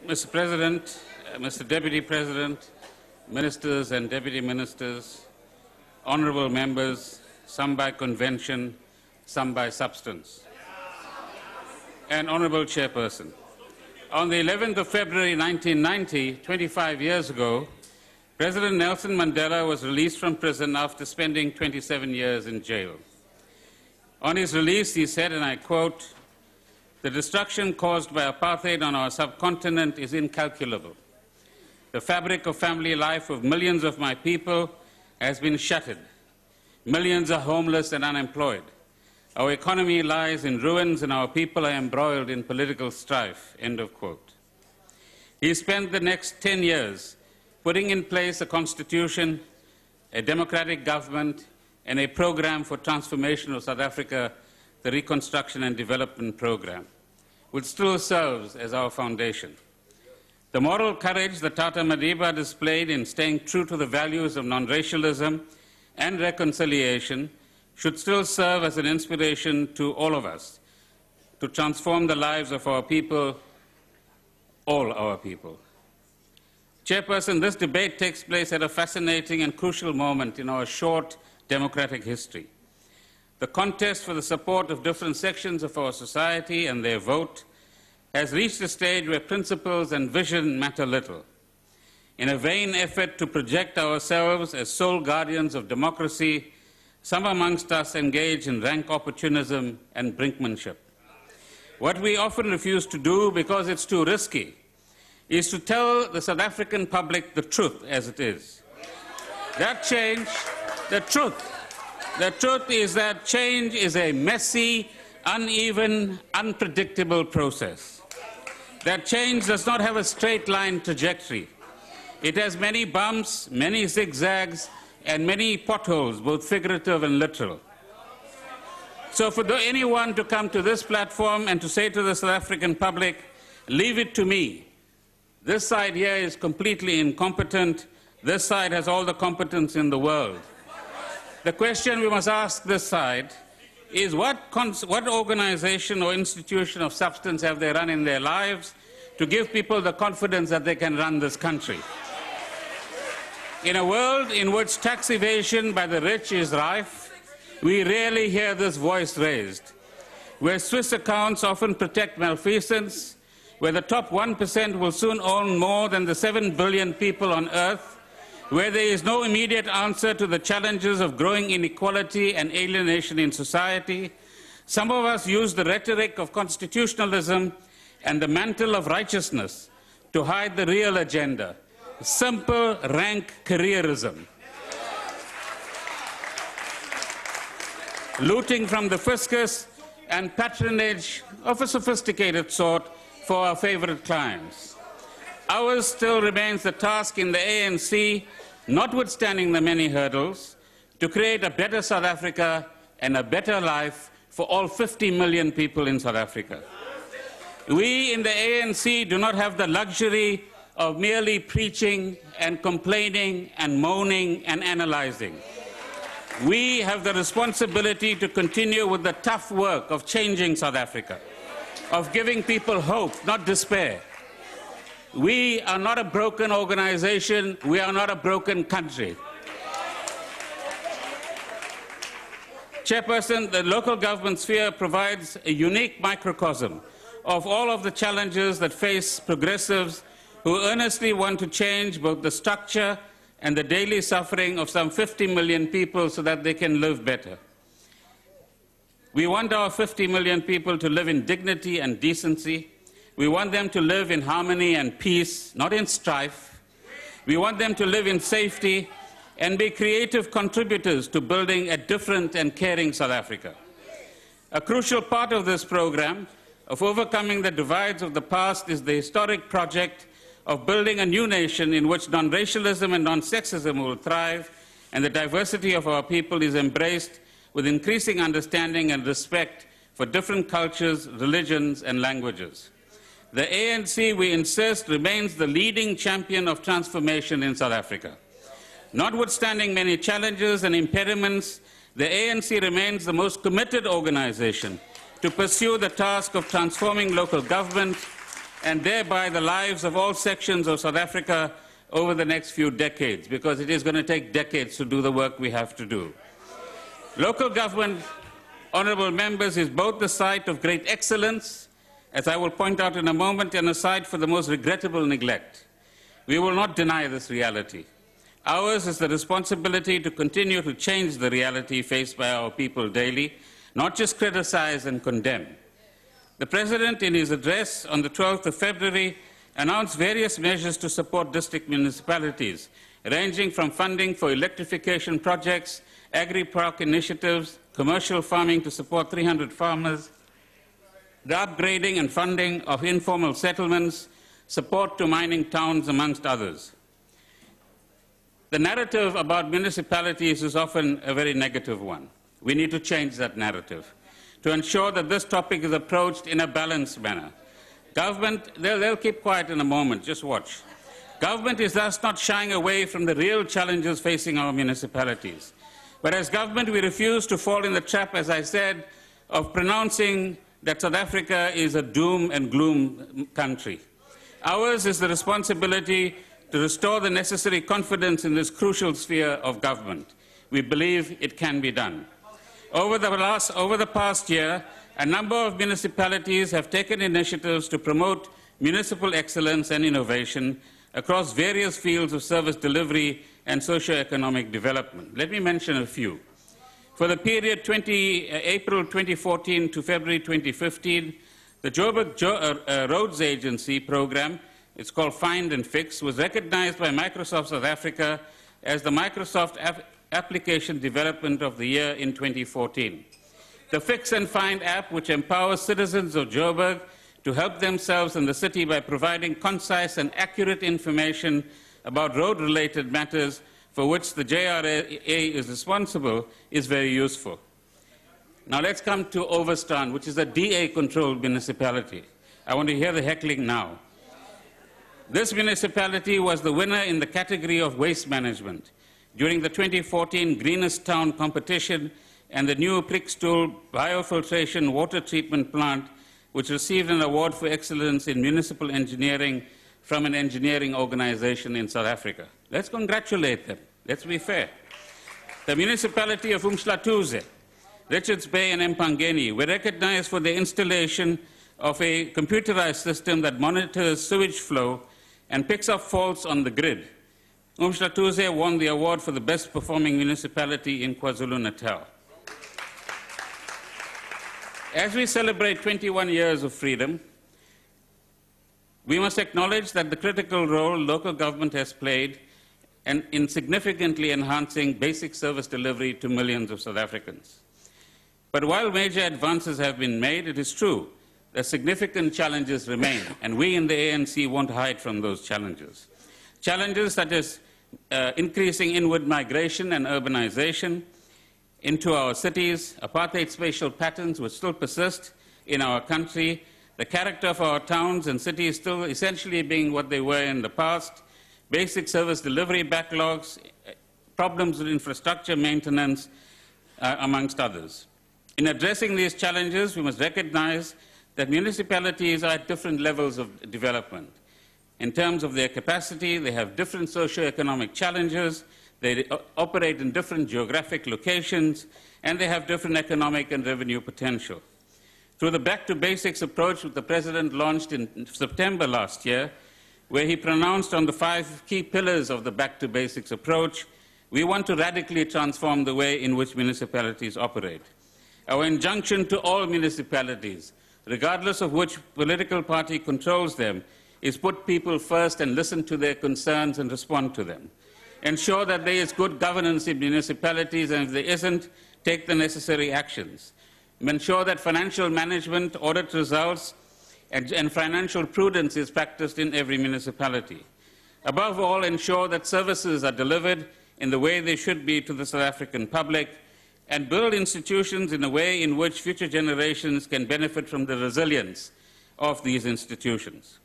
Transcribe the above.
Mr. President, Mr. Deputy President, Ministers and Deputy Ministers, honourable members, some by convention, some by substance, and honourable Chairperson. On the 11th of February 1990, 25 years ago, President Nelson Mandela was released from prison after spending 27 years in jail. On his release, he said, and I quote, "The destruction caused by apartheid on our subcontinent is incalculable. The fabric of family life of millions of my people has been shattered. Millions are homeless and unemployed. Our economy lies in ruins and our people are embroiled in political strife." End of quote. He spent the next 10 years putting in place a constitution, a democratic government, and a program for transformation of South Africa, the Reconstruction and Development Program, which still serves as our foundation. The moral courage that Tata Madiba displayed in staying true to the values of non-racialism and reconciliation should still serve as an inspiration to all of us to transform the lives of our people, all our people. Chairperson, this debate takes place at a fascinating and crucial moment in our short democratic history. The contest for the support of different sections of our society and their vote has reached a stage where principles and vision matter little. In a vain effort to project ourselves as sole guardians of democracy, some amongst us engage in rank opportunism and brinkmanship. What we often refuse to do because it's too risky is to tell the South African public the truth as it is. The truth is that change is a messy, uneven, unpredictable process. That change does not have a straight line trajectory. It has many bumps, many zigzags, and many potholes, both figurative and literal. So for anyone to come to this platform and to say to the South African public, "Leave it to me. This side here is completely incompetent. This side has all the competence in the world." The question we must ask this side is what organization or institution of substance have they run in their lives to give people the confidence that they can run this country? In a world in which tax evasion by the rich is rife, we rarely hear this voice raised. Where Swiss accounts often protect malfeasance, where the top 1% will soon own more than the 7 billion people on earth, where there is no immediate answer to the challenges of growing inequality and alienation in society, some of us use the rhetoric of constitutionalism and the mantle of righteousness to hide the real agenda, simple rank careerism. Looting from the fiscus and patronage of a sophisticated sort for our favorite clients. Ours still remains the task in the ANC, notwithstanding the many hurdles, to create a better South Africa and a better life for all 50 million people in South Africa. We in the ANC do not have the luxury of merely preaching and complaining and moaning and analyzing. We have the responsibility to continue with the tough work of changing South Africa, of giving people hope, not despair. We are not a broken organization. We are not a broken country. Chairperson, the local government sphere provides a unique microcosm of all of the challenges that face progressives who earnestly want to change both the structure and the daily suffering of some 50 million people so that they can live better. We want our 50 million people to live in dignity and decency. We want them to live in harmony and peace, not in strife. We want them to live in safety and be creative contributors to building a different and caring South Africa. A crucial part of this program of overcoming the divides of the past is the historic project of building a new nation in which non-racialism and non-sexism will thrive and the diversity of our people is embraced with increasing understanding and respect for different cultures, religions, and languages. The ANC, we insist, remains the leading champion of transformation in South Africa. Notwithstanding many challenges and impediments, the ANC remains the most committed organization to pursue the task of transforming local government, and thereby the lives of all sections of South Africa over the next few decades, because it is going to take decades to do the work we have to do. Local government, honourable members, is both the site of great excellence, as I will point out in a moment, and a site for the most regrettable neglect. We will not deny this reality. Ours is the responsibility to continue to change the reality faced by our people daily, not just criticize and condemn. The President, in his address on the 12th of February, announced various measures to support district municipalities, ranging from funding for electrification projects, agri-park initiatives, commercial farming to support 300 farmers, the upgrading and funding of informal settlements, support to mining towns, amongst others. The narrative about municipalities is often a very negative one. We need to change that narrative to ensure that this topic is approached in a balanced manner. Government, they'll keep quiet in a moment, just watch. Government is thus not shying away from the real challenges facing our municipalities. But as government, we refuse to fall in the trap, as I said, of pronouncing that South Africa is a doom and gloom country. Ours is the responsibility to restore the necessary confidence in this crucial sphere of government. We believe it can be done. Over the past year, a number of municipalities have taken initiatives to promote municipal excellence and innovation across various fields of service delivery and socio-economic development. Let me mention a few. For the period April 2014 to February 2015, the Joburg Roads Agency program, it's called Find and Fix, was recognized by Microsoft South Africa as the Microsoft Application Development of the Year in 2014. The Fix and Find app, which empowers citizens of Joburg to help themselves in the city by providing concise and accurate information about road-related matters for which the JRA is responsible, is very useful. Now let's come to Overstrand, which is a DA-controlled municipality. I want to hear the heckling now. This municipality was the winner in the category of waste management during the 2014 Greenest Town competition and the new Prickstool biofiltration water treatment plant, which received an award for excellence in municipal engineering from an engineering organization in South Africa. Let's congratulate them. Let's be fair. The municipality of Umhlatuze, Richards Bay and Mpangeni were recognized for the installation of a computerized system that monitors sewage flow and picks up faults on the grid. Umhlatuze won the award for the best performing municipality in KwaZulu-Natal. As we celebrate 21 years of freedom, we must acknowledge that the critical role local government has played in significantly enhancing basic service delivery to millions of South Africans. But while major advances have been made, it is true that significant challenges remain, and we in the ANC won't hide from those challenges. Challenges such as increasing inward migration and urbanization into our cities, apartheid spatial patterns which still persist in our country, the character of our towns and cities still essentially being what they were in the past, basic service delivery backlogs, problems with infrastructure maintenance, amongst others. In addressing these challenges, we must recognize that municipalities are at different levels of development. In terms of their capacity, they have different socio-economic challenges, they operate in different geographic locations, and they have different economic and revenue potential. Through the Back to Basics approach that the President launched in September last year, where he pronounced on the 5 key pillars of the Back to Basics approach, we want to radically transform the way in which municipalities operate. Our injunction to all municipalities, regardless of which political party controls them, is put people first and listen to their concerns and respond to them. Ensure that there is good governance in municipalities, and if there isn't, take the necessary actions. Ensure that financial management, audit results, and financial prudence is practiced in every municipality. Above all, ensure that services are delivered in the way they should be to the South African public, and build institutions in a way in which future generations can benefit from the resilience of these institutions.